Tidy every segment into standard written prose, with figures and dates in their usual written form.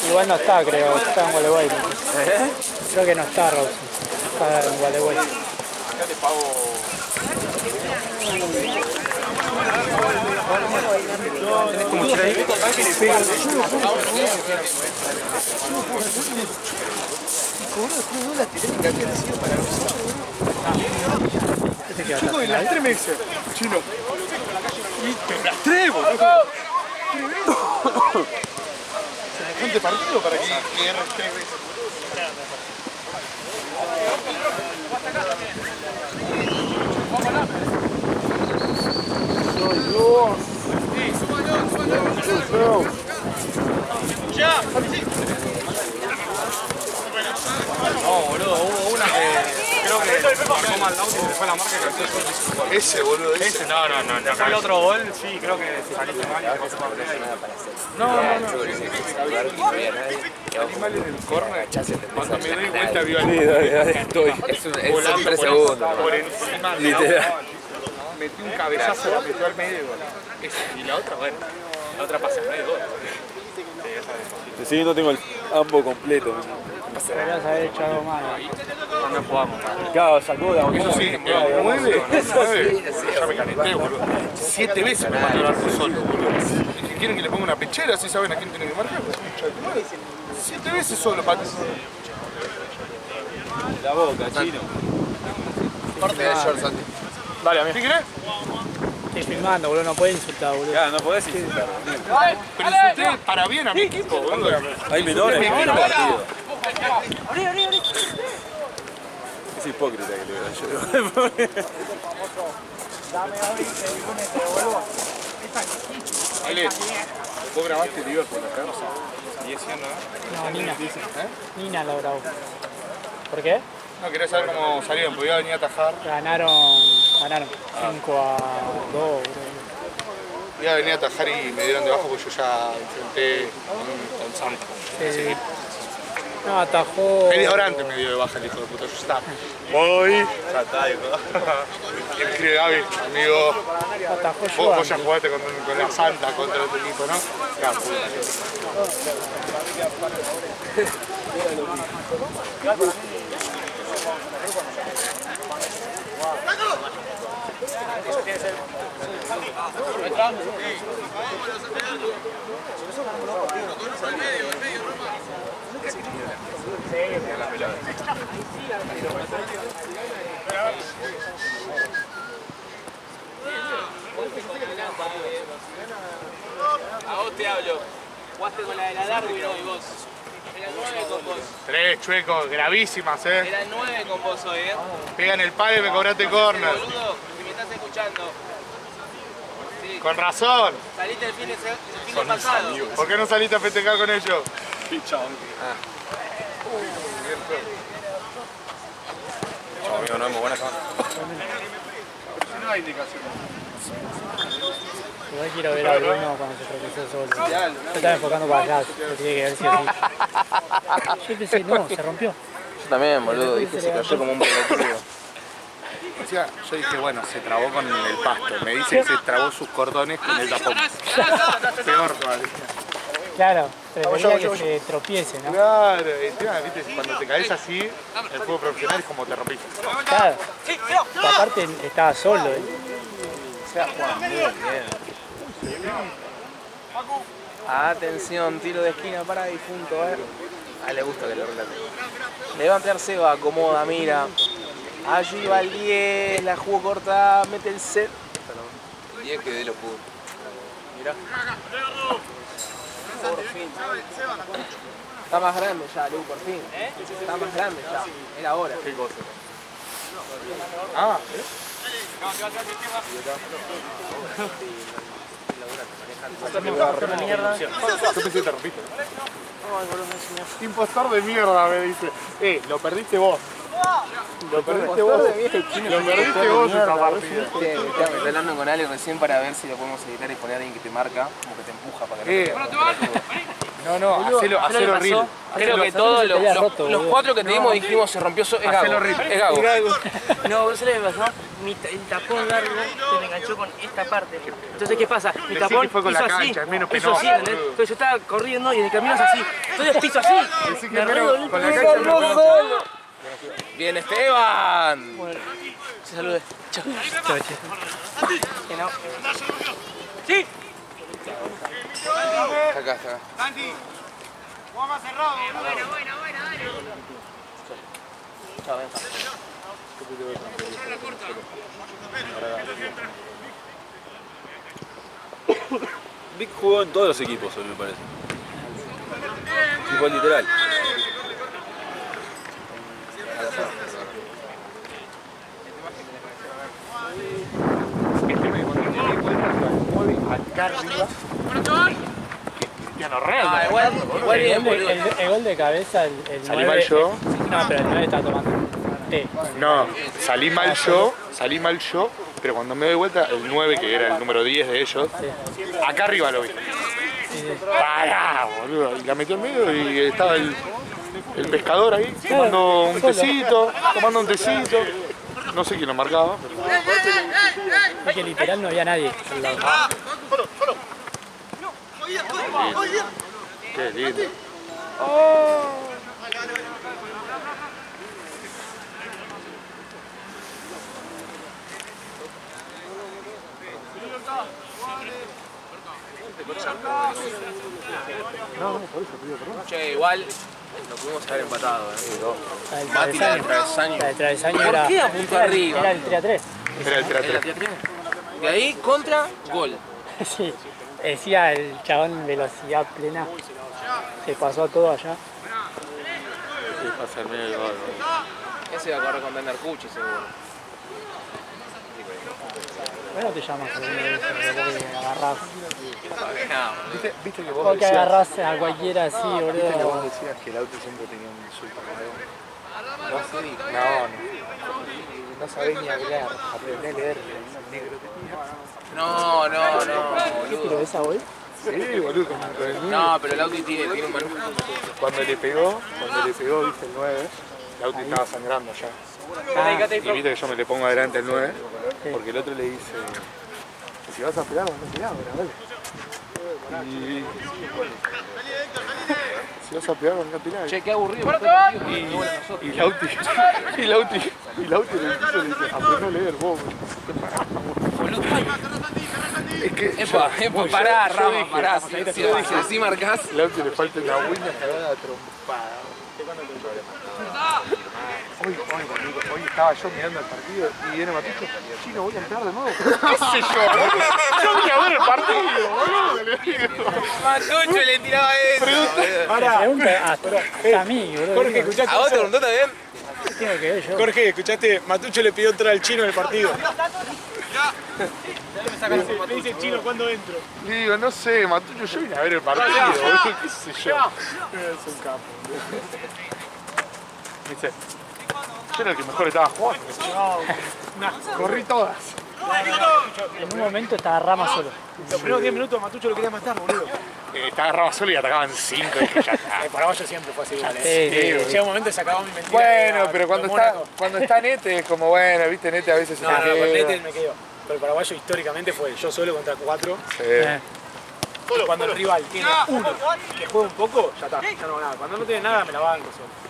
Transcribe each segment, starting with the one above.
Igual no está, creo, está en Gualeguay. Creo que no está Rossi, está en Gualeguay. Acá te pago. ¿Tenés tu mochila ahí? Sí. Chico, y las 3 me dice, chino. Y las 3, boludo. Semejante partido para que erres 3 veces. No, boludo, hubo una que creo que marcó mal Lauti y se fue la marca que Ese, boludo, ese. ese. No. Acá el otro gol, sí, creo que si saliste mal y te pasó por eso. No. Salí mal en el córner. Cuando me doy vuelta vio al Estoy. Son 3 segundos. por encima de Literal. metí un cabezazo, la metió al medio. Y la otra, bueno, la otra pasa al medio gol. Sí, no tengo el ambo completo. Deberías haber hecho algo malo. No jugamos. Claro, sacó la Eso sí, 9, ya me calenté, boludo. 7 veces me mandó el arco solo, boludo. ¿Y que quieren que le ponga una pechera? ¿Así saben a quién tienen que marcar? 7 veces solo, Pati. La boca, chino. Parte de short, Santi. Dale, a mí. ¿Qué querés? Estoy filmando, boludo, no podés insultar, boludo. Ya, no podés insultar. Pero insulté para bien a mi equipo, boludo. Hay menores en el partido. ¡Abrí! Es hipócrita que le veo yo. Dame ahorita y ponete, boludo. Ale, ¿vos grabaste Liverpool acá? ¿Y ese no? No, Nina. Nina lo grabó. ¿Por qué? No, quería saber cómo salieron, porque iba a venir a atajar. Ganaron 5-2, boludo. Iba a venir a atajar y me dieron de bajo porque yo ya enfrenté con Santa. Sí. No, atajó. Media hora antes me dio de baja el hijo de puta. Yo estaba. Voy. Ya está, hijo. Y me escribe Gaby, amigo. Atajó Vos ya jugaste con la Santa contra otro equipo, ¿no? Claro, A vos te hablo. Jugaste con la de la Darwin hoy vos. Era 9 con vos. 3 chuecos, gravísimas, Era 9 con vos hoy, Pegan el palo y me cobraste corner. Boludo, si me estás escuchando. Sí. Con razón. Saliste el fin de pasado. ¿Por qué no saliste a festejar con ellos? Chau, amigo, no es muy buena cámara. No hay indicación. Igual quiero ver a Bruno cuando se tropezó solo. Yo estaba enfocando para allá, yo tenía que ver si así. Yo pensé, no, se rompió. Yo también, boludo, dije, se cayó como un pelotudo. O sea, yo dije, bueno, se trabó con el pasto. Me dice que se trabó sus cordones con el tapón. Peor todavía. Claro, prefería que se tropiece, ¿no? Claro, encima, viste, cuando te caes así, el juego profesional es como te rompiste. Claro. Aparte estaba solo. Atención, tiro de esquina para difunto, A él le gusta que lo relate. Le va a ampliar Seba, acomoda, mira. Allí va el 10, la jugó corta, mete el set. El 10 que de lo pudo. Mirá. Por fin. Está más grande ya, Lu, por fin. Está más grande ya. Era hora. ¿Qué cosa? Ah, yo pensé que te rompiste. Impostor de mierda, me dice. Lo perdiste vos. Lo perdiste vos. Lo perdiste vos esta partida. Estoy hablando con Ale recién para ver si lo podemos editar y poner a alguien que te marca, como que te empuja para que No, hacelo Creo que todos te había roto, los boludo. 4 que te dimos dijimos se rompió, es Gago. Es Gago. No, ¿sabes lo que pasó? El tapón largo se me enganchó con esta parte. Entonces, ¿qué pasa? Mi tapón que fue con hizo la así, cancha, es menos hizo así, penoso. ¿entendés? Entonces yo estaba corriendo y en el camino es así. Entonces piso así. Me redolí. con la cancha es menos penoso. Bien, Esteban. Bueno, se salude. Chao. Chau, che. Que no. ¡Sí! Está acá, está acá. Chao, ven. Vic jugó en todos los equipos hoy, me parece. Tipo literal. Acá arriba. Cristiano Ronaldo. Ah, igual bien, boludo. El gol de cabeza, el Salí 9, mal yo. No, pero el 9 está tomando té. No, salí mal yo, pero cuando me doy vuelta, el 9, que era el número 10 de ellos, acá arriba lo vi. Pará, boludo. Y la metió en medio y estaba el pescador ahí, tomando un tecito, No sé quién lo marcaba. Es que literal no había nadie al lado. Qué lindo. Che, igual lo pudimos haber empatado, La del Mati la del travesaño. La del travesaño ¿Por era... qué apuntó era- arriba? Era el 3 a 3. Era el ¿Era 3-3. De ahí, contra, gol. Sí. Decía el chabón velocidad plena. Se pasó a todo allá. Sí, pasa el medio del gol. Ese va a correr con Dender Cuchi, seguro. Bueno, te llamas alguna vez, porque agarrás. ¿Viste que vos Porque decías, agarrás a cualquiera así, viste que vos boludo. decías que el auto siempre tenía un super ¿Vos sí? No sabés ni hablar, aprendé a leer el negro No, ¿Pero boludo. esa hoy? Sí, boludo, con el 9. No, pero el Audi tiene un manual. Cuando le pegó, viste el 9, el auto estaba sangrando ya. Y viste que yo me le pongo adelante el 9, porque el otro le dice, si vas a pegar, vas a pegar, dale. Y... Si vas a pegar, vas a pegar. Che, qué aburrido. Y Lauti le dice, aprendí a leer vos. Es que Epa, pará, yo Rama, dije, pará. Si así marcás. Lauti le falta una buena cagada trompada. Hoy estaba yo mirando el partido y viene Matucho, Chino, voy a entrar de nuevo. ¿Qué sé yo, boludo? Yo vine a ver el partido, boludo. Matucho le tiraba eso. Pregunta hasta a mí, boludo. Jorge, ¿escuchaste ¿A vos te eso? preguntó también? ¿Qué tengo que ver yo? Jorge, ¿escuchaste? Matucho le pidió entrar al chino en el partido. Me dice chino, ¿cuándo entro? Le digo, no sé, Matucho, yo vine a ver el partido, boludo. ¿Qué sé yo? Es un capo. Me dice, yo era el que mejor estaba jugando. Corrí todas. En un momento estaba Rama solo. Los primeros 10 minutos Matucho lo quería matar, boludo. Estaba agarrado solo y atacaban 5 y dije, ya está. El paraguayo siempre fue así, igual. Sí, Llega un momento y se acabó mi mentira. Bueno, pero Como Mónaco. cuando está Nete es como, bueno, viste, Nete a veces se No, no, te con queda. Nete me quedo. Pero el paraguayo históricamente fue yo solo contra 4. Sí. Y cuando el rival tiene uno que juega un poco, ya está, ya no hago nada. Cuando no tiene nada, me la banco solo.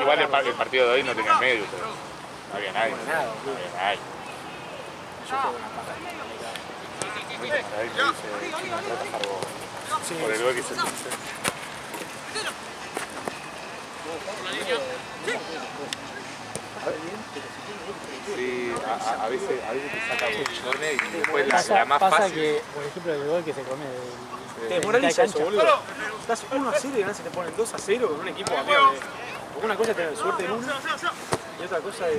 Igual el partido de hoy no tenía medio, pero no había nadie. No había nadie. Ahí me dice, Chino, trata Farbo. Por el gol que se hizo. Sí, a veces te saca buchones y después la más pasa fácil. que, por ejemplo, el gol que se come Te de desmoraliza mitad de eso, cancha. boludo. Estás 1-0 y ahora se te ponen 2-0 con un equipo amigo. Porque una cosa es tener suerte en uno y otra cosa es.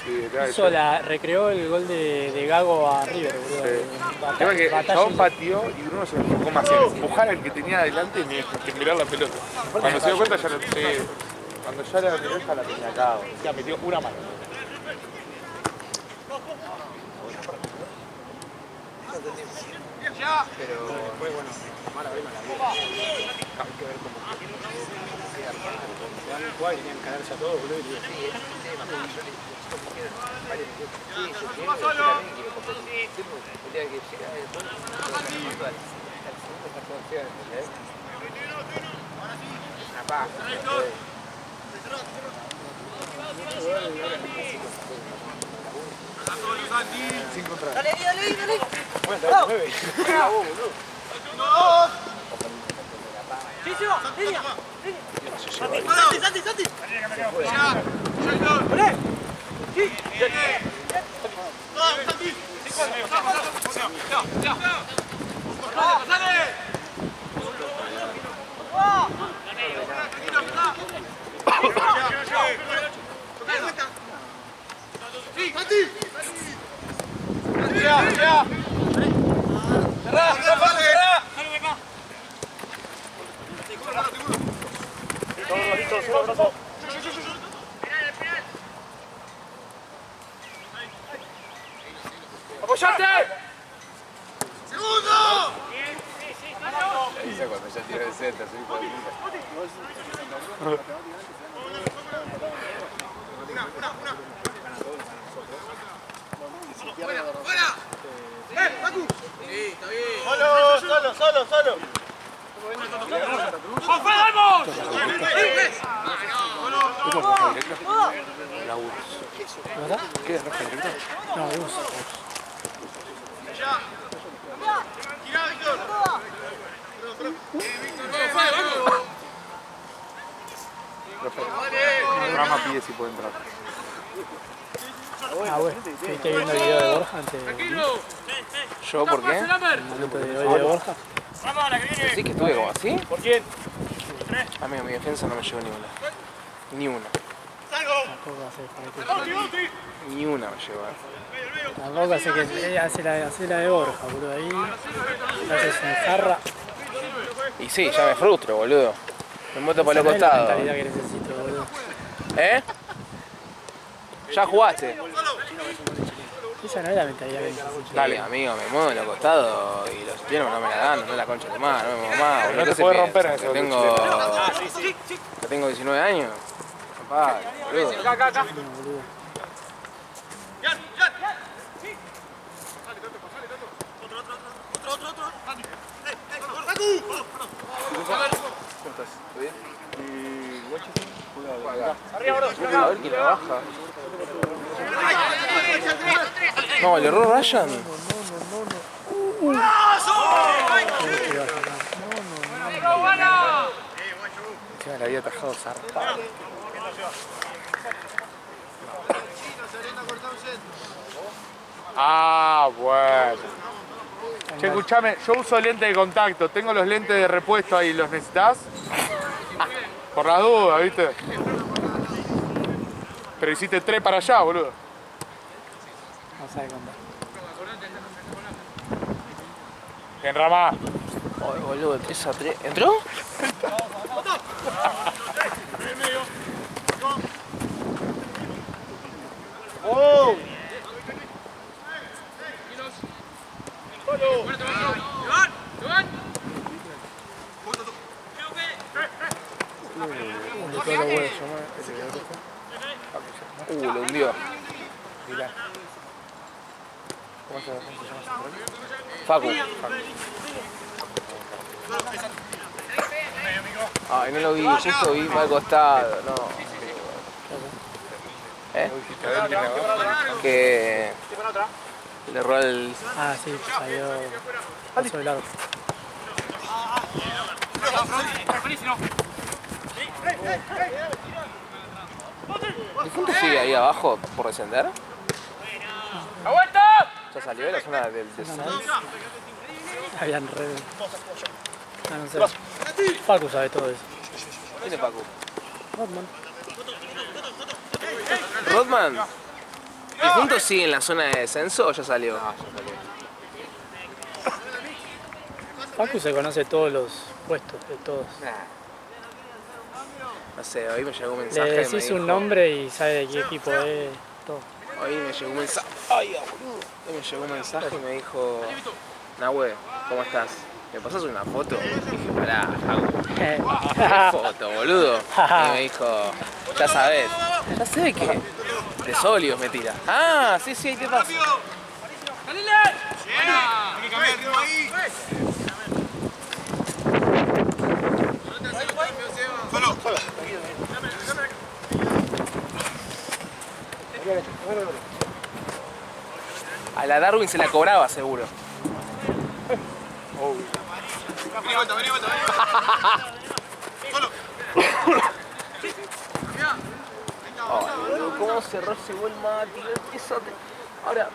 Sí, claro, Hizo recreó el gol de Gago a River, boludo. El tema es que Chabón pateó y Bruno se enfocó más en empujar al que tenía adelante ni en mirar la pelota. Cuando se dio cuenta ya lo cuando ya la miró ya la tenía acá, o sea, metió una mano. Pero Después, bueno, mala brima la vida. Hay que ver cómo se dan un jugar y tenían que caerse a todos, boludo. Dale, dale, dale. Bueno, está bien, 9. Línea. Santi. cuando ya tira el centro, soy hijo de puta. Solo. ¿Verdad? ¿Qué? ¿Roja directa? No, bus. Rama pide si puede entrar. Ah, bueno. ¿Estuviste viendo el video de Borja antes de ¿Yo por qué? el momento de hoy de Borja? Sí que estuve como así. ¿Por quién? Amigo, mi defensa no me llegó ni una. Tampoco hace Ni una me llegó. Tampoco hace que hace la de Borja, boludo. Ahí le haces un jarra. Y sí, ya me frustro, boludo. Me meto para los Esa no es la costados. mentalidad que necesito, boludo. ¿Eh? Ya jugaste. Esa no es la mentalidad que necesito. Dale, amigo, me muevo en los costados y los tiros no me la dan, no la concha de más, no me muevo más. No boludo. te ¿Qué se puedes piensa? romper en ese Que tengo 19 años. Papá, boludo. No, boludo. A ver quién la baja. No, le erró Ryan. Encima la había atajado zarpado. Ah, bueno. Che, escuchame, yo uso lente de contacto. Tengo los lentes de repuesto ahí, ¿los necesitas? Por las dudas, ¿viste? Pero hiciste 3 para allá, boludo. No sabe contar. Enramá. Ay, boludo, 3-3. ¿Entró? ¡Oh! Lo hundió. ¿Cómo se llama? Facu. Ay, no lo vi, justo vi mal costado, no. Que le erró el... Ah, sí, salió. Pasó de largo. ¿El punto sigue ahí abajo por descender? ¿Ya salió de la zona del descenso? Habían re. Ah, no sé. Facu sabe todo eso. ¿Quién es Facu? Rodman. ¿Rodman? ¿El punto sigue en la zona de descenso o ya salió? Facu se conoce todos los puestos de todos. No sé, hoy me llegó un Le mensaje. decís un nombre y sabe de qué equipo es. Todo. Hoy me llegó un mensaje. Ay, boludo. me llegó un mensaje y me dijo, Nahue, ¿cómo estás? ¿Me pasas una foto? Y dije, pará, ¿qué foto, boludo? Y me dijo, ya sabés. ¿Ya sé qué? De Solios me tira. Ah, sí, ahí te paso. Hay que cambiar el ritmo ahí. Solo. A la Darwin se la cobraba seguro. Vení vuelta. Solo. ¿Cómo cerró ese gol Mati? Ahora,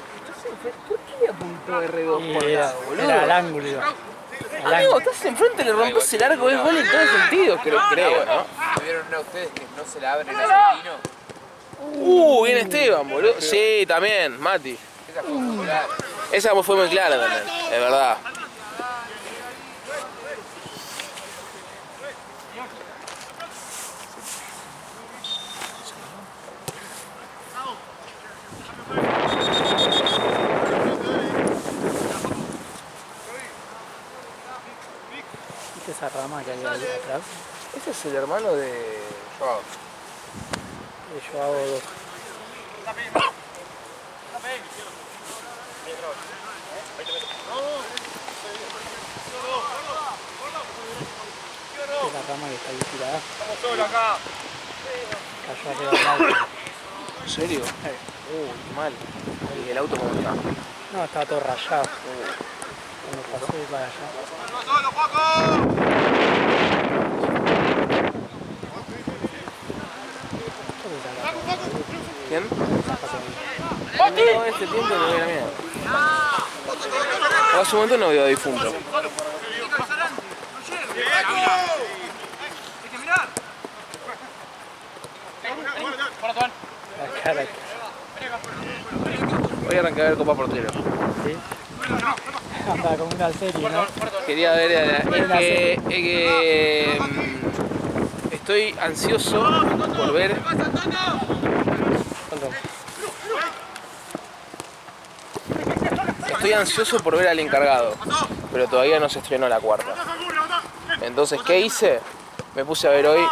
¿por qué le apuntó R2 por lado, boludo? Era al ángulo, iba. Amigo, estás enfrente, le rompes el arco, es gol en todo sentido, creo, ¿no? ¿Vieron a ustedes que no se la abren a Argentino? Bien Esteban, boludo. Sí, también, Mati. Esa fue muy clara también, es verdad. ¿Viste esa rama que hay ahí atrás? Ese es el hermano de Joao. Yo hago dos. Es la rama que está ahí tirada. Cayó arriba del auto. ¿En serio? Qué mal. ¿Y el auto cómo está? No, estaba todo rayado. Cuando pasé para allá. Solo, Juaco. ¿Quién? No, este tiempo no voy a la mierda. Hace un momento no veo a difunto. La cara. Voy a arrancar a ver Copa Portero. ¿Sí? Andaba como una serie, ¿no? Quería ver, es que estoy ansioso por ver. Estoy ansioso por ver al encargado, pero todavía no se estrenó la cuarta. Entonces, ¿qué hice? Me puse a ver hoy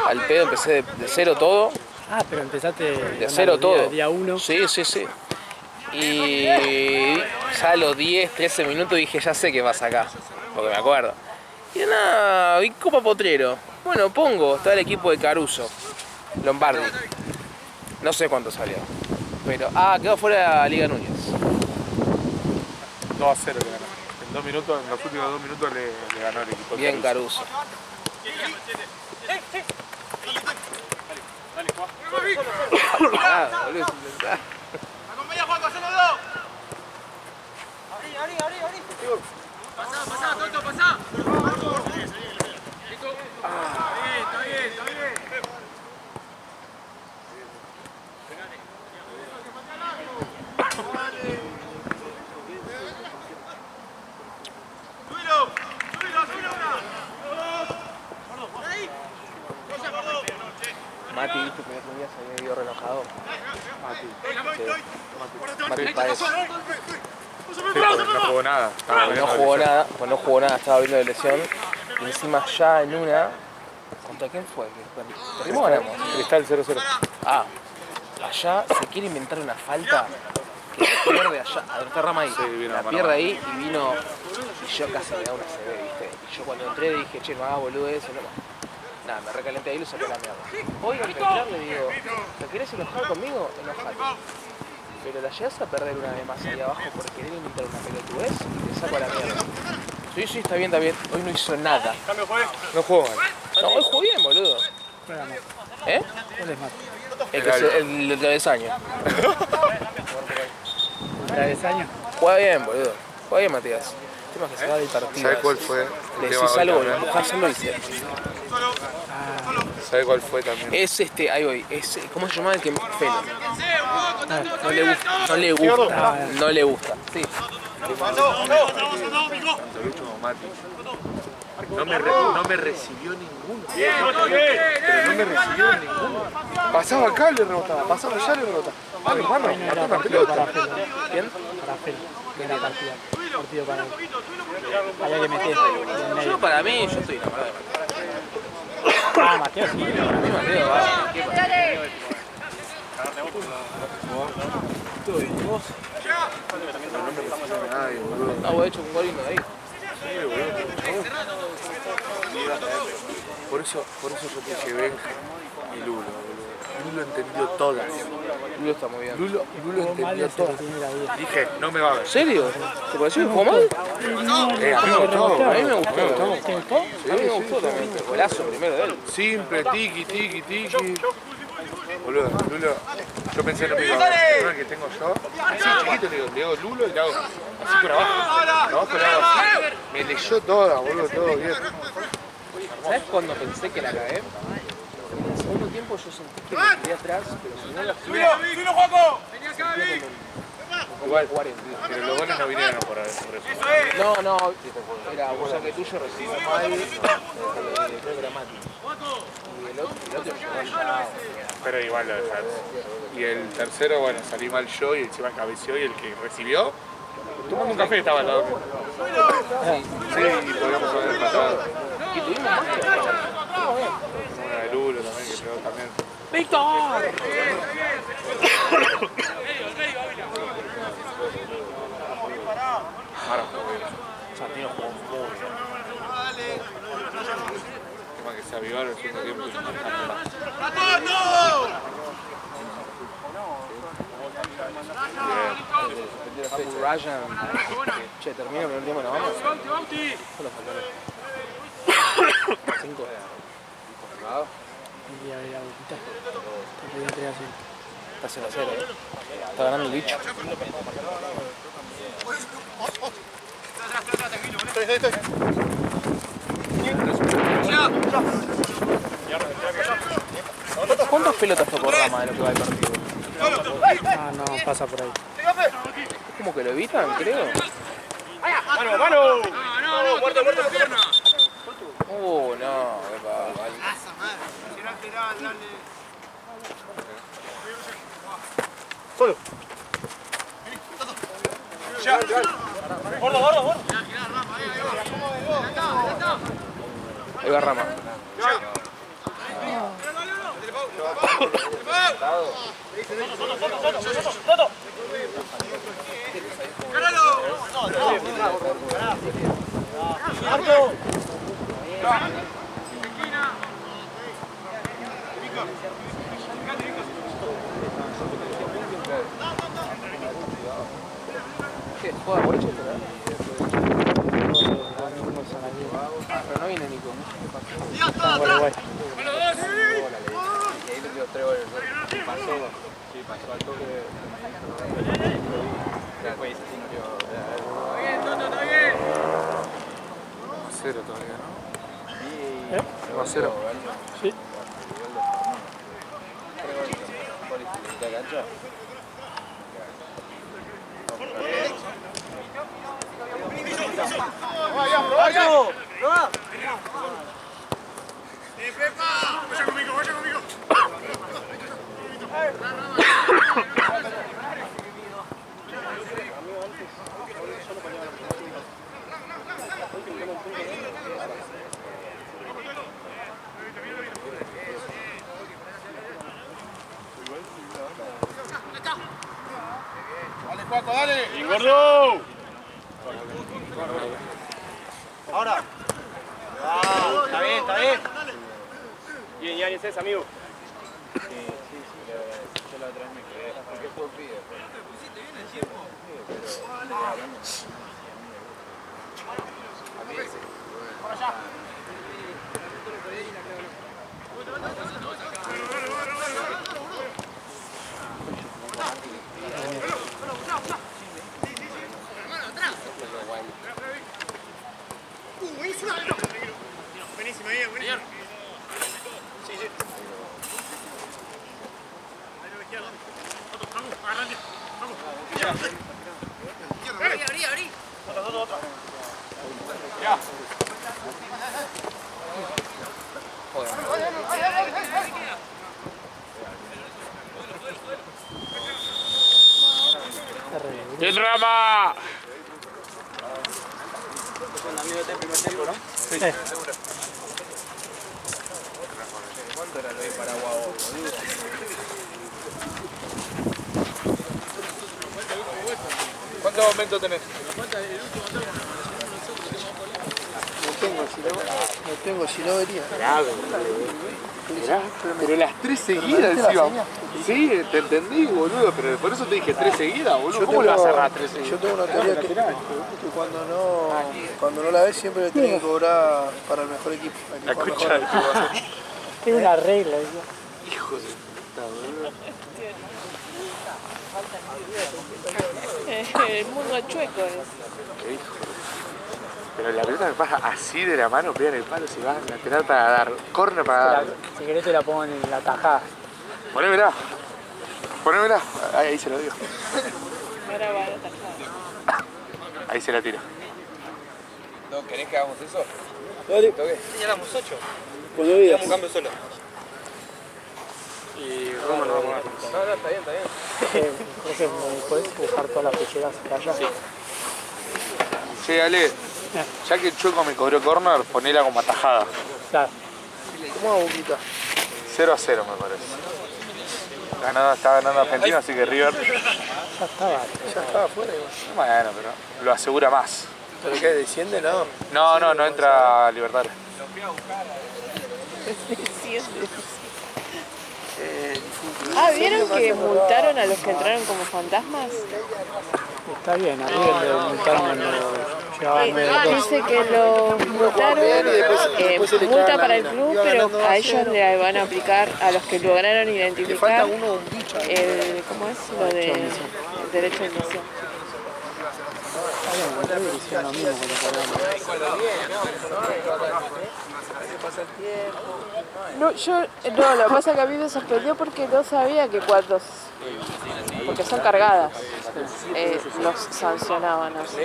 al pedo, empecé de cero todo. Ah, pero empezaste De cero todo. Día 1. Sí. Y ya a los 10, 13 minutos dije, ya sé qué pasa acá, porque me acuerdo. Y nada, vi Copa Potrero. Bueno, está el equipo de Caruso, Lombardi. No sé cuánto salió. Pero, quedó fuera la Liga Núñez. 2-0 le ganó. En los últimos 2 minutos le ganó el equipo. Bien Caruso. Boludo. Acompaña, Juaco, solo dos. Abrí. Pasá, Toto, pasá. Está bien. Mati, viste que el otro día se había ido relojado. Mati Paez. Sí, no jugó nada. No jugó nada, estaba viendo de lesión. Y encima ya en una. ¿Contra quién fue? ¿Perdimos o ganamos? Cristal 0-0. Allá se quiere inventar una falta que pierde allá, a esta rama ahí. La pierde ahí y vino. Y yo casi me da una CB, ¿viste? Y yo cuando entré dije, che, no hagas boludo eso, no. Nada, me recalenté ahí y lo saqué a la mierda. Hoy al entrar le digo, ¿te querés enojar conmigo? Enojate. Pero la llegas a perder una vez más ahí abajo por querer inventar una pelotudez y te saco a la mierda. Sí, está bien. Hoy no hizo nada. No jugó mal. No, hoy jugó bien, boludo. ¿Eh? ¿Cuál es Mati? El travesaño. ¿Travesaño? Juega bien, boludo. Juega bien, Matías. El tema es que se va del partido. ¿Sabes cuál fue? Le decís algo, lo empujás, lo dice. ¿Sabes cuál fue también? Es ahí voy, ¿cómo se llama el que Felo? No le gusta. Sí. Tanto Lucho como Mati. No me recibió ninguno. Pero no me recibió ninguno. Pasaba acá, le rebotaba. Pasaba allá, le rebotaba. Mano, No era partido para Felo. ¿Quién? Para Felo. No era partido para él. Había que meter en el medio. Yo para mí, yo estoy enamorado de Mateo. Ah, Mateo sí. Para mí Mateo va. Ay, boludo. No, he hecho un gol lindo de ahí. Por eso yo te dije Benja y Lulo, boludo. Lulo entendió todas. Lulo está muy bien. Lulo entendió Ese lo todas. tiene la vida. Dije, no me va a ver. ¿En serio? ¿Te pareció que jugó mal? A mí me gustó. A mí me gustó. ¿Te gustó? A mí me gustó también. El golazo primero de él. Simple, tiki. Boludo, Lulo, yo pensé lo mismo. El que tengo yo, así chiquito le digo Lulo y le hago así por abajo. Abajo le hago así. Me leyó toda, boludo, todo bien. ¿Sabes cuándo pensé que la cagué? En el segundo tiempo yo sentí que me quedé atrás, pero si no la hacía... Igual, pero los goles no vinieron por eso. No, era un saque tuyo, recibió mal, creo que era Mati. Y el otro llegó allá. Pero igual lo dejaron. Y el tercero, bueno, salí mal yo y encima cabeció y el que recibió, tomando un café estaba al lado. Sí, podríamos haber empatado. Y tuvimos más que Una de Lulo también, que pegó también. ¡Víctor! Ahora jugó bien. Santino jugó muy bien. El tema que se avivó en el segundo tiempo y no marcaron más. Abu Ryan. Che, termina el primer tiempo, ¿no vamos? Solo faltaron 5. Y a ver la boquita. Te podía entregar así. Está 0-0, ¿eh? Está ganando el bicho. ¿Cuántas pelotas tocó Rama de lo que va el partido? Ah, no, pasa por ahí. Es como que lo evitan, creo. ¡Mano! No, muerto la pierna. No, vale. Solo. Ya. Gordo. Ahí va Rama. ¿Qué? ¿Juega por eso? Pero no viene Nico. Está en Uruguay. Y ahí le dio 3 goles. Pasó al toque de... Después sí no dio... 0 todavía, ¿no? ¿Eh? 1-0. Sí. ¡Y gordo! Ahora. Está bien. Bien, ya ni es amigo. Yo la otra vez me quedé. Porque fue pibe. Buenísimo, buenísimo. Sí. Abrí. Ya. ¡Bien, Rama! Sí. ¿Cuánto era lo de Paraguay, boludo? ¿Cuántos momentos tenés? No tengo, si no venía. Pero las 3 seguidas encima. Sí, te entendí, boludo, pero por eso te dije 3 seguidas, boludo. ¿Cómo le vas a cerrar 3 seguidas? Yo tengo una teoría que cuando no la ves siempre le tenés que cobrar para el mejor equipo. La concha de tu madre. Tiene una regla. Hijo de puta, boludo. El mundo chueco es. Qué hijo. Pero la pelota me pasa así de la mano, pega en el palo, se va lateral para dar, corner para dar. Si querés te la pongo en la tajada. Ponémela. Ponémela. Ahí se lo digo. Ahora va a la tajada. Ahí se la tira. ¿No querés que hagamos eso? Dale. Señalamos 8. Cuando veas. Un cambio solo. Y Roma lo vamos a dar. No, está bien, está bien. Jorge, ¿me podés buscar todas las ficheras acá allá? Sí. Che, Ale, ya que el Chueco me cobró corner, ponela como atajada. Claro. ¿Cómo hago, Boquita? 0-0 me parece. Está ganando Argentina, así que River. Ya estaba afuera igual. Bueno, pero lo asegura más. ¿Pero qué? ¿Desciende? No. No entra a Libertadores. ¿Vieron que multaron a los que entraron como fantasmas? Está bien, a River le multaron cuando llevaban medio Dice que los multaron, multa para el club, pero a ellos le van a aplicar, a los que lograron identificar el, ¿cómo es? Lo de el derecho de admisión. hicieron lo mismo con los No, lo que pasa es que a mí me sorprendió porque no sabía que cuando, porque son cargadas, los sancionaban así.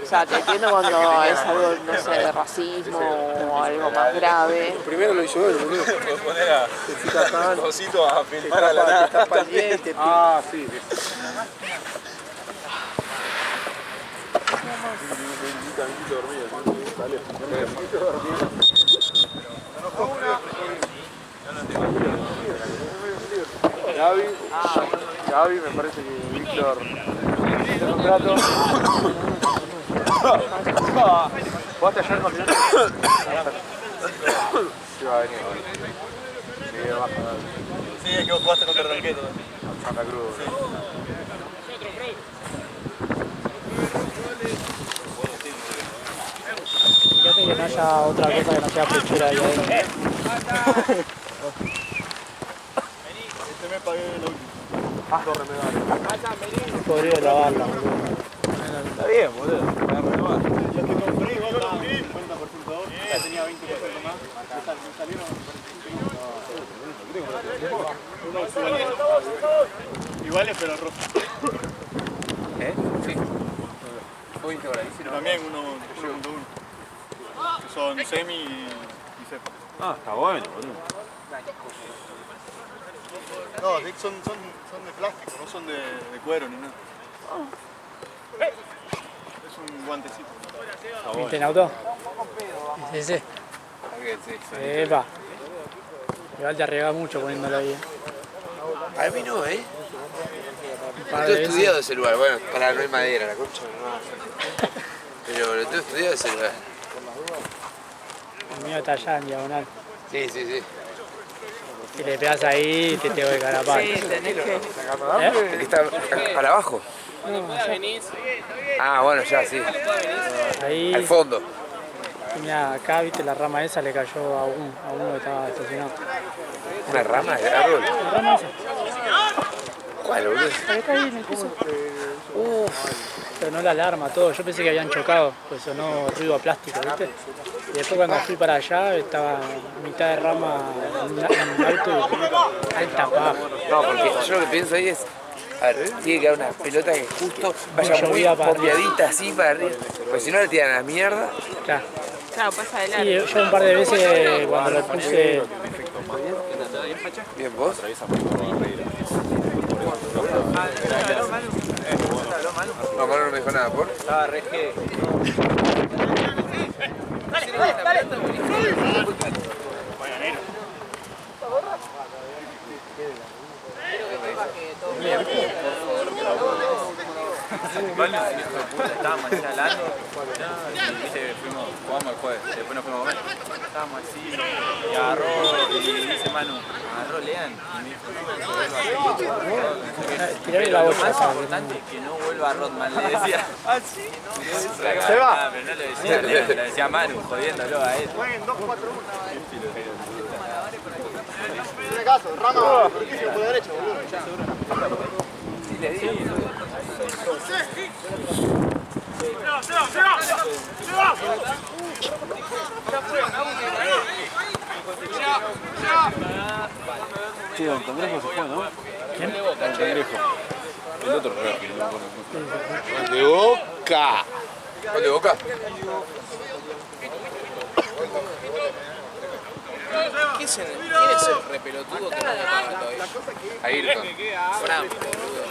O sea, te entiendo cuando es algo, no sé, de racismo o algo más grave. Primero lo hizo él, boludo. Puedes poner a Josito a filmar a la nada. Te tapa el diente. Ah, sí. Gaby, me parece que Víctor tiene contrato. ¿Jugaste ayer con León? Sí, va a venir. Sí, baja. Sí, es que vos jugaste contra Ranqueto. Santa Cruz. Fíjate que no haya otra cosa que no sea pechura ahí adentro. Este me pagué el último. Podría lavarla, boludo. Está bien, boludo. Yo te compré igual con 40% ahora. Ya tenía 20% más. Me salieron iguales pero rojos. Sí. También uno 1.1. Que son semi y cepa. Ah, está bueno, boludo. No, son de plástico, no son de cuero ni nada. Es un guantecito. ¿Viste en auto? Sí. Epa. Igual te arriesgas mucho poniéndolo ahí. A mí no, ¿eh? Un Lo par de tengo veces. estudiado ese lugar. Bueno, para no hay madera, la concha no. Pero lo tengo estudiado ese lugar. El mío está allá en diagonal. Sí. Si le pegas ahí, te tengo que carapar. Sí, tenés que... El que está para abajo. Ah, bueno, ya, sí. Ahí, Al fondo. mira, acá, viste, la rama esa le cayó a uno que estaba estacionado. ¿Una rama de árbol? La rama esa. ¿Cuál, boludo? La que está ahí en el piso. Sonó la alarma, todo. Yo pensé que habían chocado, pues sonó ruido a plástico, ¿viste? Y después cuando fui para allá, estaba a mitad de rama en un auto y alta paja. No, porque yo lo que pienso ahí es, a ver, tiene que haber una pelota que justo vaya muy llovía para copiadita así para arriba. Porque si no le tiran a la mierda. Claro. Claro, pasa de largo. Sí, yo un par de veces cuando lo puse... Bien, vos. No, Manu no me dijo nada, ¿por? Estaba re G. Manu, hijo de puta, estábamos allá hablando. Viste, jugamos el jueves, después nos fuimos a comer. Estábamos así, y agarró, y dice Manu, agarró Lean. Y me dijo, no, Tirarle la lo bolsa. más importante es que no vuelva a Rodman, le decía. ¿Ah, sí? Se va. Pero no le decía a Lean, le decía a Manu, jodiéndolo a él. Jueguen 2-4-1. Tiene caso, Rama, riquísimo por la derecha, boludo. Sí, le digo. Sí, Don Cangrejo se fue, ¿no? ¿Quién? Don Cangrejo. El otro Raki, no me acuerdo. ¡De Boca! ¿Gol de Boca? ¿Quién es el repelotudo que no le paga todavía? Ayrton. Fran, boludo.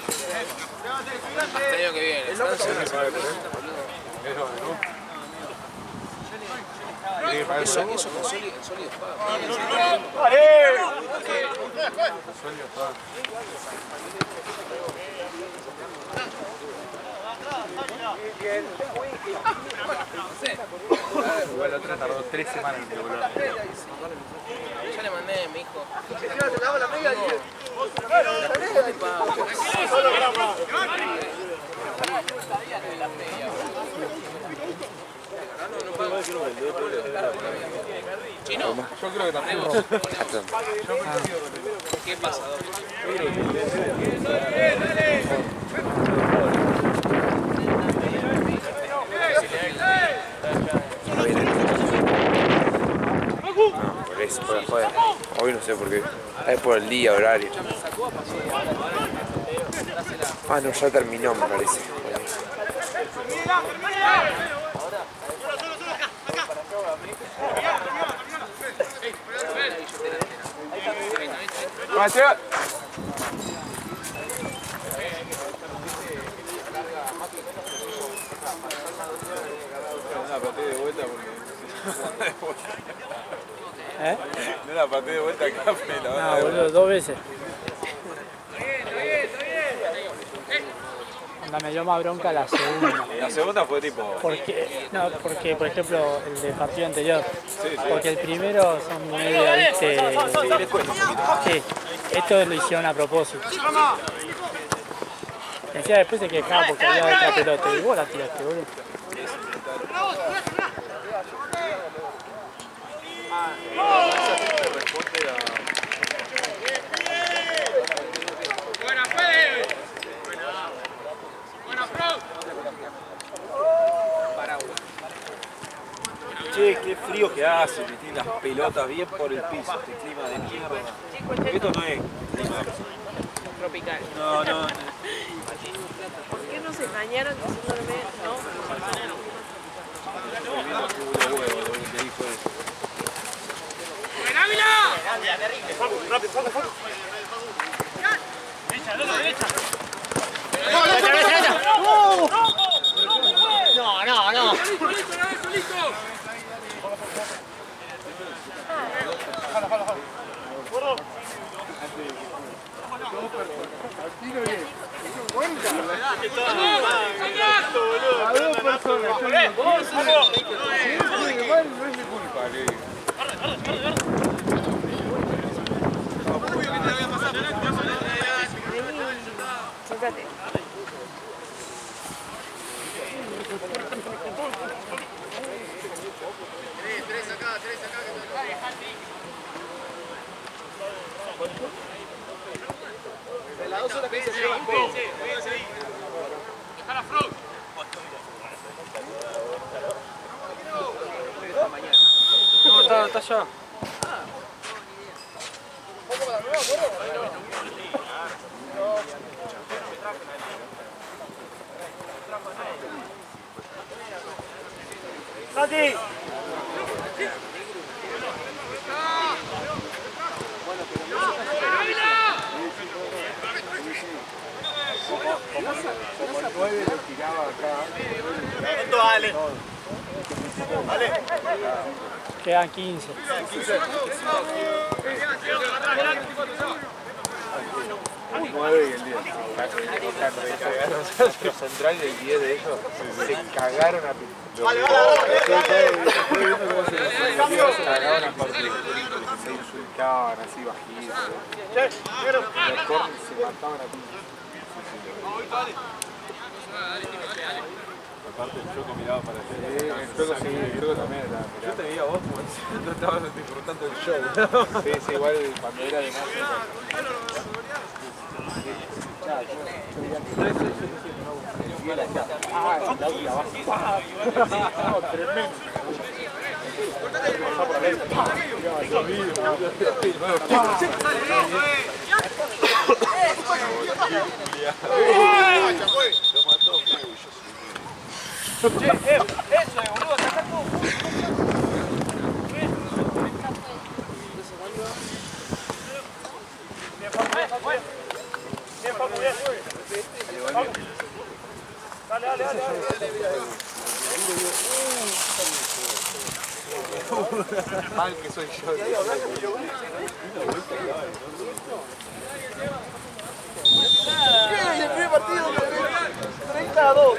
Hasta el año que viene. Francia no se puede, boludo. Eso con sólido Igual la otra tardó 3 semanas en devolverlo. ya le mandé, mi hijo. Chino, Yo creo que también. ¿qué pasa, No, por eso, por la joda. Hoy no sé por qué. Es por el día, horario. Ah, no, ya terminó, me parece. ¡Gracias! No la pateé de vuelta porque... No la pateé de vuelta acá, pero... No, boludo, 2 veces. Onda, me dio más bronca la segunda. La segunda fue tipo... Porque, por ejemplo, el del partido anterior. Porque el primero son medio, viste... Sí, esto lo hicieron a propósito. Decía después se quejaba porque había otra pelota. Y vos la tiraste, boludo. Che, qué frío que hace, que tiene las pelotas bien por el piso, este clima de mierda. Esto no es clima tropical. No. ¿Por qué no se engañaron diciéndome no? No. A 2 personas. Igual no es mi culpa, le digo. Siéntate. Tres acá. De las 2 horas que se llevan todo. Está la front. No, está allá. ¡Santi! Como el 9 le tiraba acá. Quedan 15. El 9 y el 10. Los centrales del 10 de ellos se cagaron a pico. Se cagaron a partido. Se insultaban así bajito. Los corners se mataban a pico. Aparte el Choco miraba para allá. El Choco sí, el Choco también estaba mirando. Yo te veía a vos como no estabas disfrutando del show. Sí, sí, igual cuando era de más. Mal que soy yo. El primer partido, 30-2.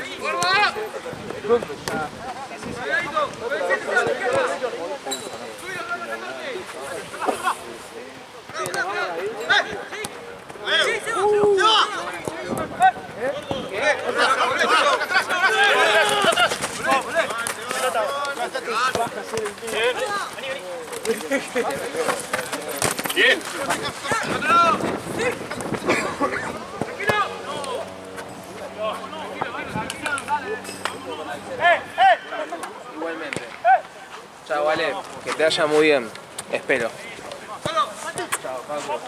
Bien. Igualmente. Chao, vale. Que te vaya muy bien. Espero. Chao, Paco.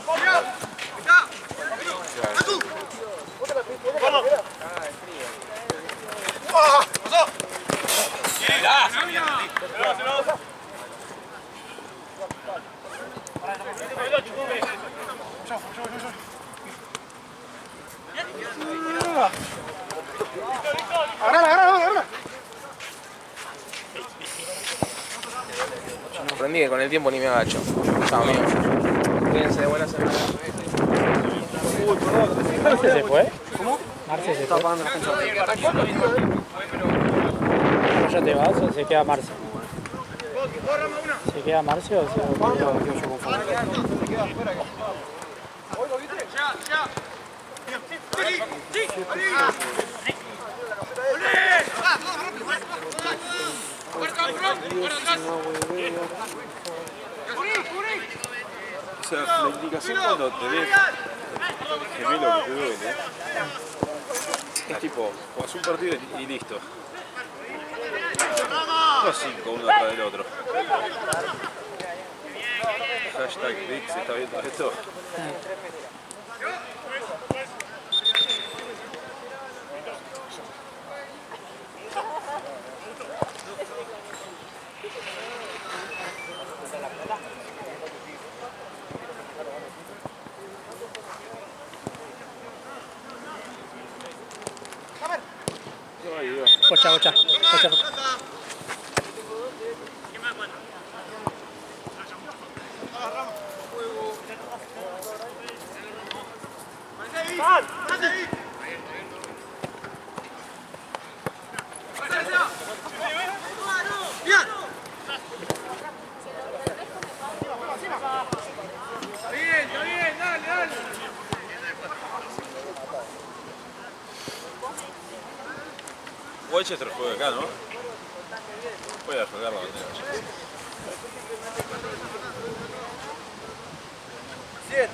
Aprendí que con el tiempo ni me agacho. Chao, amigo. Cuídense, buena semana. ¿Marce se fue? ¿Cómo? ¿Marce se fue? ¿Ya te vas o se queda Marce? ¿Se queda Marce o se queda O sea, la indicación cuando tenés gemelo que te duele es tipo, jugás un partido y listo. No 5 uno atrás del otro. Hashtag Rick se está viendo esto. Pocha, pocha, pocha. Winchester juega acá, ¿no? Voy a jugar la bandera. 7.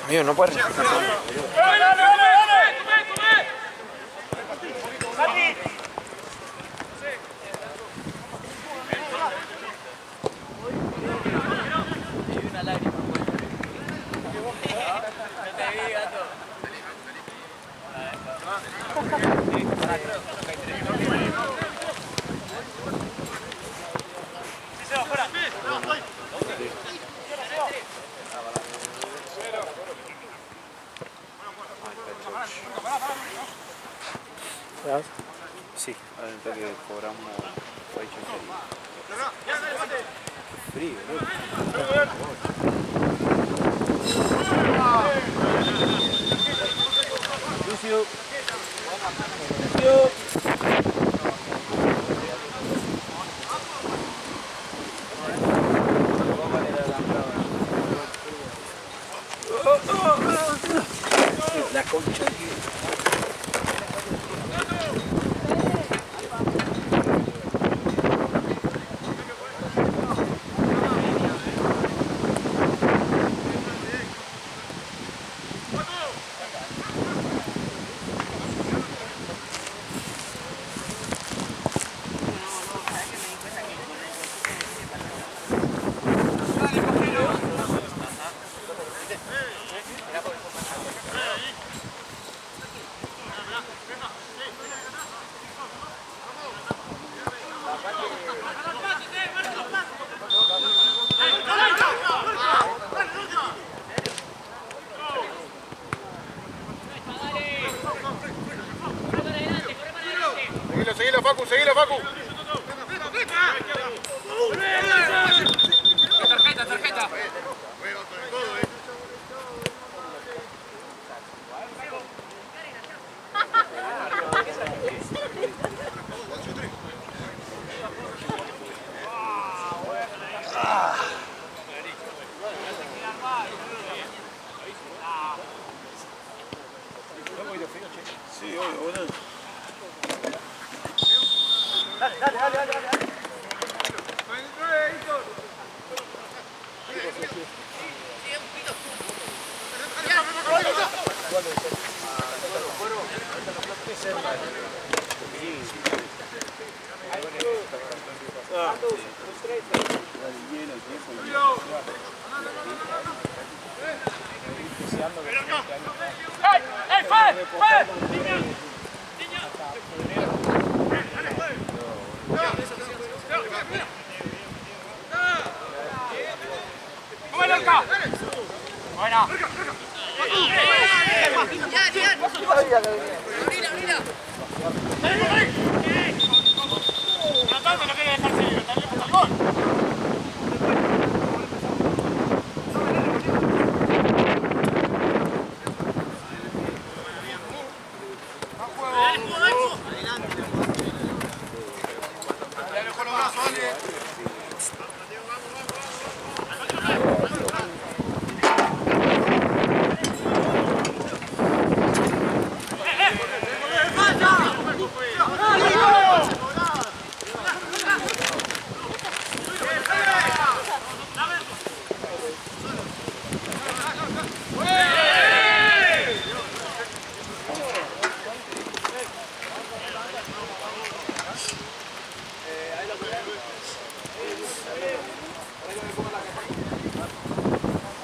Amigo, no puedes respetar todo. Sí, al toque cobramos frío, Lucio. La concha. Seguilo, Facu, seguilo, Facu. Tarjeta. Sí, obvio. Dale. ¡Ey, Fed! ¡Mueve acá! ¡Buena! Tratando, no quiere dejar seguir, está lejos del gol.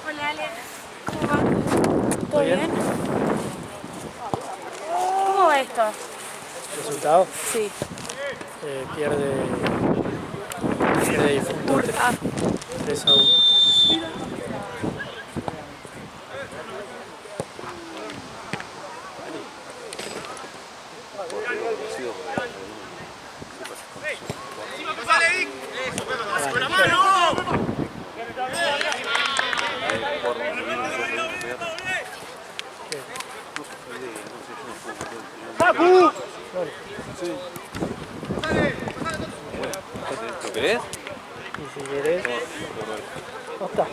Hola Ale, ¿cómo va? ¿Todo bien? ¿Cómo va esto? ¿Resultado? Sí. Pierde Difunto 3-1. ¿Lo querés? Y si querés... No está.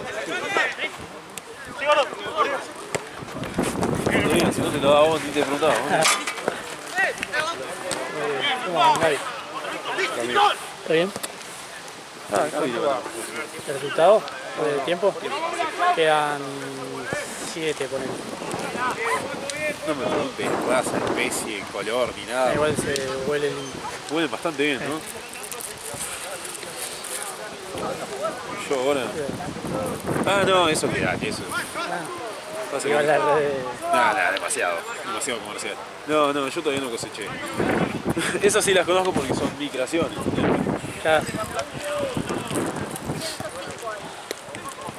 Si no te lo da vos, ni te preguntaba. ¿Está bien? Ah, no, ¿El resultado? ¿De tiempo? Quedan 7 por ahí. no me preguntes raza, especie, color ni nada. Igual se huele lindo. Huelen bastante bien, ¿no? Y yo ahora. Ah, no, eso queda, eso. Pasa Igual que... las redes. Nada, demasiado comercial. No, yo todavía no coseché. Esas sí las conozco porque son mi creaciones. Ya.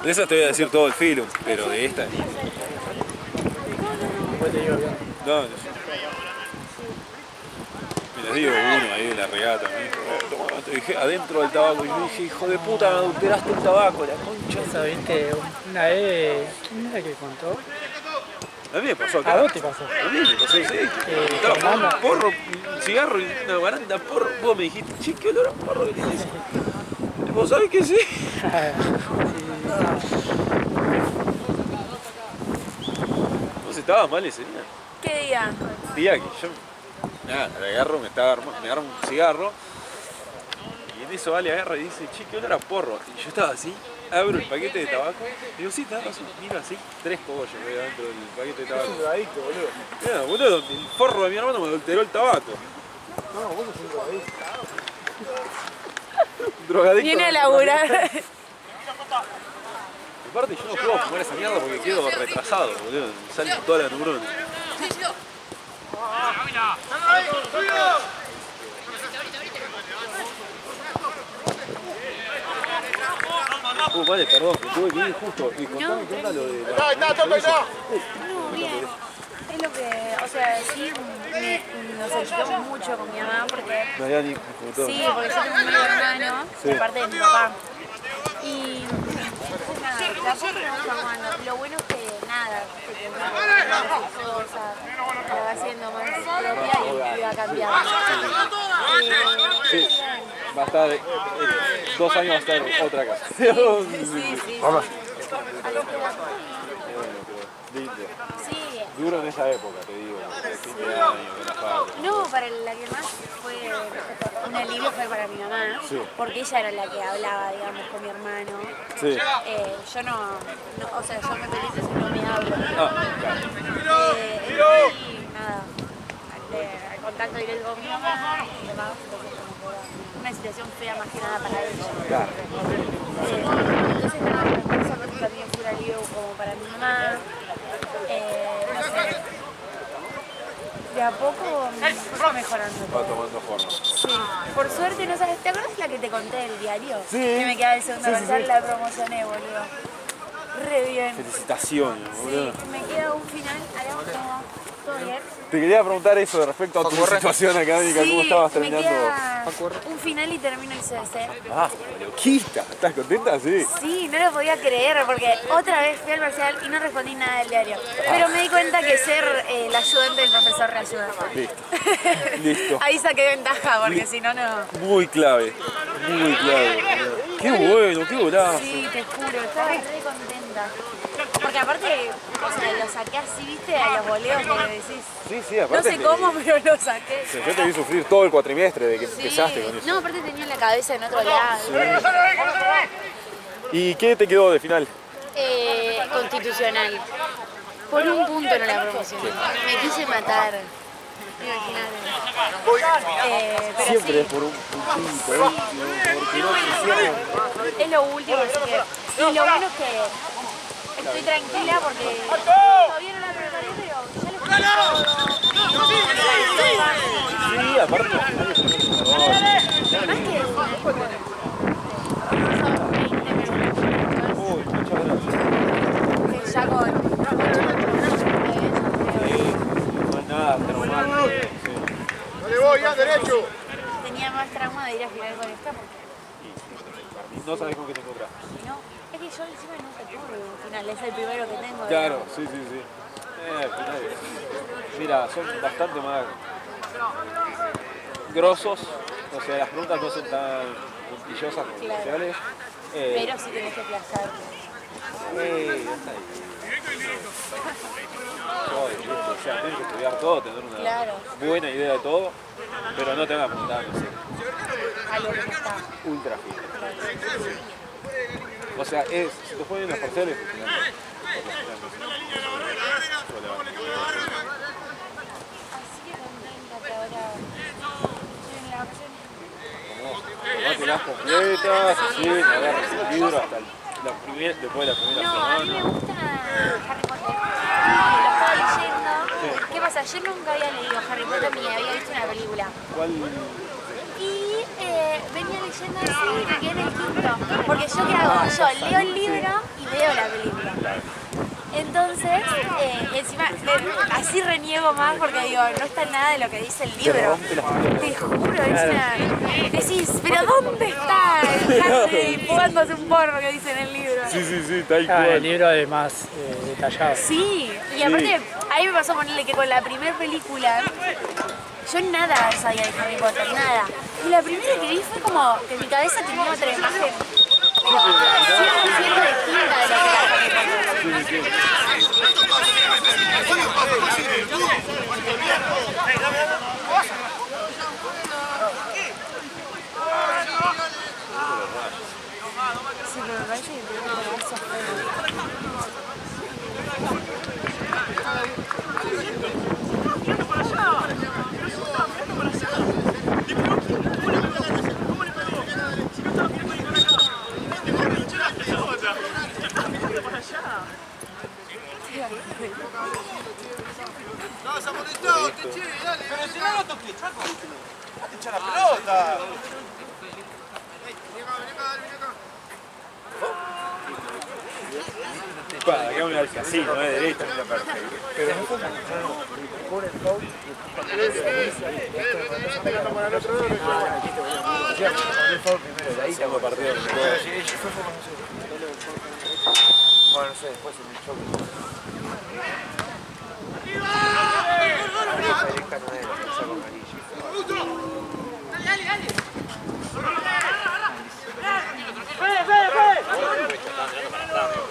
De esas te voy a decir todo el film, pero de esta ni. Después te digo bien. No, me las digo uno ahí de la regata, me dijo, toma, te dije adentro del tabaco. Y yo dije, hijo de puta, me adulteraste el tabaco, la concha. Eso, viste, una vez. ¿Quién era que contó? A mí me pasó acá. ¿A vos te pasó? A mí me pasó, sí. Estaba fumando un porro, un cigarro y una baranda porro. Vos me dijiste, che, qué olor a porro que tenés. ¿Vos sabés que sí? Vos estabas mal ese día. ¿Qué día? Día que yo, nada, me agarro un cigarro y en eso vale agarra y dice, che, qué olor a porro. Y yo estaba así, abro el paquete de tabaco, digo, sí, tenés razón, miro así, 3 cogollos dentro del paquete de tabaco. Es un drogadicto, boludo. Mira, boludo, el forro de mi hermano me adulteró el tabaco. No, vos sos un drogadicto. Drogadicto. Viene a laburar. Aparte yo no puedo fumar esa mierda porque quedo retrasado, boludo. Me salen todas las neuronas. Vale, perdón, que tuve que ir justo. Y contame qué onda lo de la... No, bien. Es lo que, o sea, sí, nos ayudamos mucho con mi mamá porque... Mariani, disfrutó. Sí, porque yo tengo un medio hermano, de parte de mi papá. Y nada, de a poco nos vamos dando. Lo bueno es que nada, que una cosa la va haciendo más propia y va cambiando. Sí, va a estar, 2 años va a estar otra casa. Sí. Vamos. Sí. Duro en esa época, te digo, de 15 años, de la fábrica. No, para la que más fue un alivio fue para mi mamá, Sí. porque ella era la que hablaba, digamos, con mi hermano. Sí. Yo no, o sea, yo me feliz si no me hablo. Y nada, al contacto directo con mi mamá y demás, entonces como que era una situación fea más que nada para ella. Claro. Entonces nada, por esa parte también fue un alivio como para mi mamá. No sé, de a poco fue mejorando. Va tomando forma. Sí, por suerte, ¿no sabes? ¿Te acuerdas la que te conté del diario? Sí. Que me quedaba el segundo comercial, la promocioné, boludo. Re bien. Felicitaciones, boludo. Sí, me queda un final, hagamos como todo bien. Te quería preguntar eso de respecto a tu situación académica, ¿cómo estabas me terminando? queda un final y termino el CBC. Ah, loquita, ¿estás contenta? Sí. Sí, no lo podía creer porque otra vez fui al parcial y no respondí nada del diario. Pero me di cuenta que ser el ayudante del profesor reayuda. Listo. Listo. Ahí saqué ventaja porque si no, no. Muy clave, muy clave. Qué bueno, qué golazo. Sí, te juro, estaba re contenta. Porque aparte, o sea, lo saqué así, viste, a los boleos porque decís. Sí, aparte. No sé cómo, pero lo saqué. Sí, yo te vi sufrir todo el cuatrimestre de que empezaste con eso. No, aparte tenía la cabeza en otro lado. ¿Y qué te quedó de final? Constitucional. Por un punto no la promocioné. Me quise matar. Pero Siempre sí. es por un puntito, porque no quisieron. Es lo último, así que. Y lo bueno es que estoy tranquila porque todavía no la preparé, pero ya lo estoy. Sí, aparte los finales son Además que Uy, muchas gracias. ya con No es nada traumático. ¡Dale vos, ya, derecho! tenía más trauma de ir a final con esta porque No sabes con qué te encontrás. si no, es que yo encima nunca tuve un final, es el primero que tengo. Claro, sí. Finales. Mira, son bastante más grosos, o sea, las preguntas no son tan puntillosas como Claro. sociales. Pero sí tenés que aplazarte. O sea, tenés que estudiar todo, tener una Claro. buena idea de todo, pero no te van a preguntar, no sé. algo que no está. Ultra fino. O sea, se te ponen las parciales. Tomate las completas, así, agarras el libro hasta después de la primera No, a mí me semana. gusta Harry Potter. Lo estaba leyendo. ¿Qué pasa? Yo nunca había leído Harry Potter ni había visto una película. ¿Cuál? Y venía leyendo así y me quedé en el quinto. Porque yo qué hago? Yo leo el libro y veo la película. Entonces, encima, así reniego más porque digo, no está nada de lo que dice el libro. Te juro, es una... Decís, pero ¿dónde está el Harry jugándose un porro que dice en el libro? Sí, tal cual. El libro es más detallado. Sí, y aparte, a mí me pasó ponerle que con la primera película, yo nada sabía de Harry Potter, nada. Y la primera que vi fue como que en mi cabeza tenía otra imagen 100% distinta de lo que era Harry Potter. Sí, pero me parece que tengo que pegarse No, Samonito, te chile, dale. Pero si no lo toques, Chaco. Te echa la pelota. Acá me hace así, no es derecha, mira perfecto. Pero no fue por el foul. Ahí tengo partido. Bueno, no sé, después en el choque.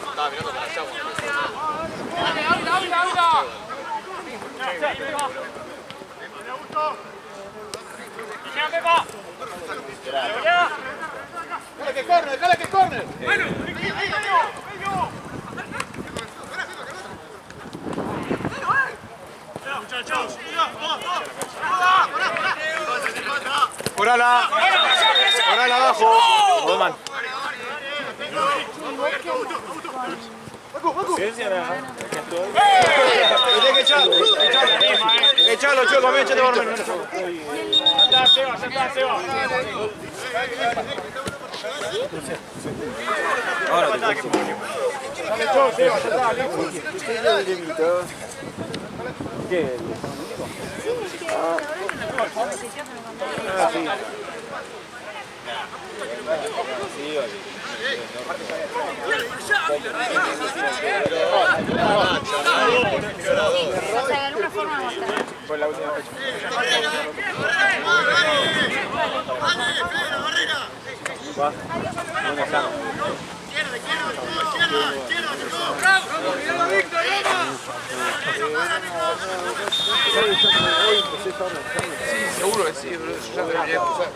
Estaba mirando para allá. Dale que corre, dale que corre. Orala. Orala abajo. Rodman. Echalo, Choco, a mí echate por menos. Allá, Seba, allá, Seba. Ahora te Dale, Choco, Seba, ya está. ¿Qué? O sea, de alguna forma mostrar. Fue la última fecha. Va, no está. Seguro que sí, bro. Yo ya debería empezar.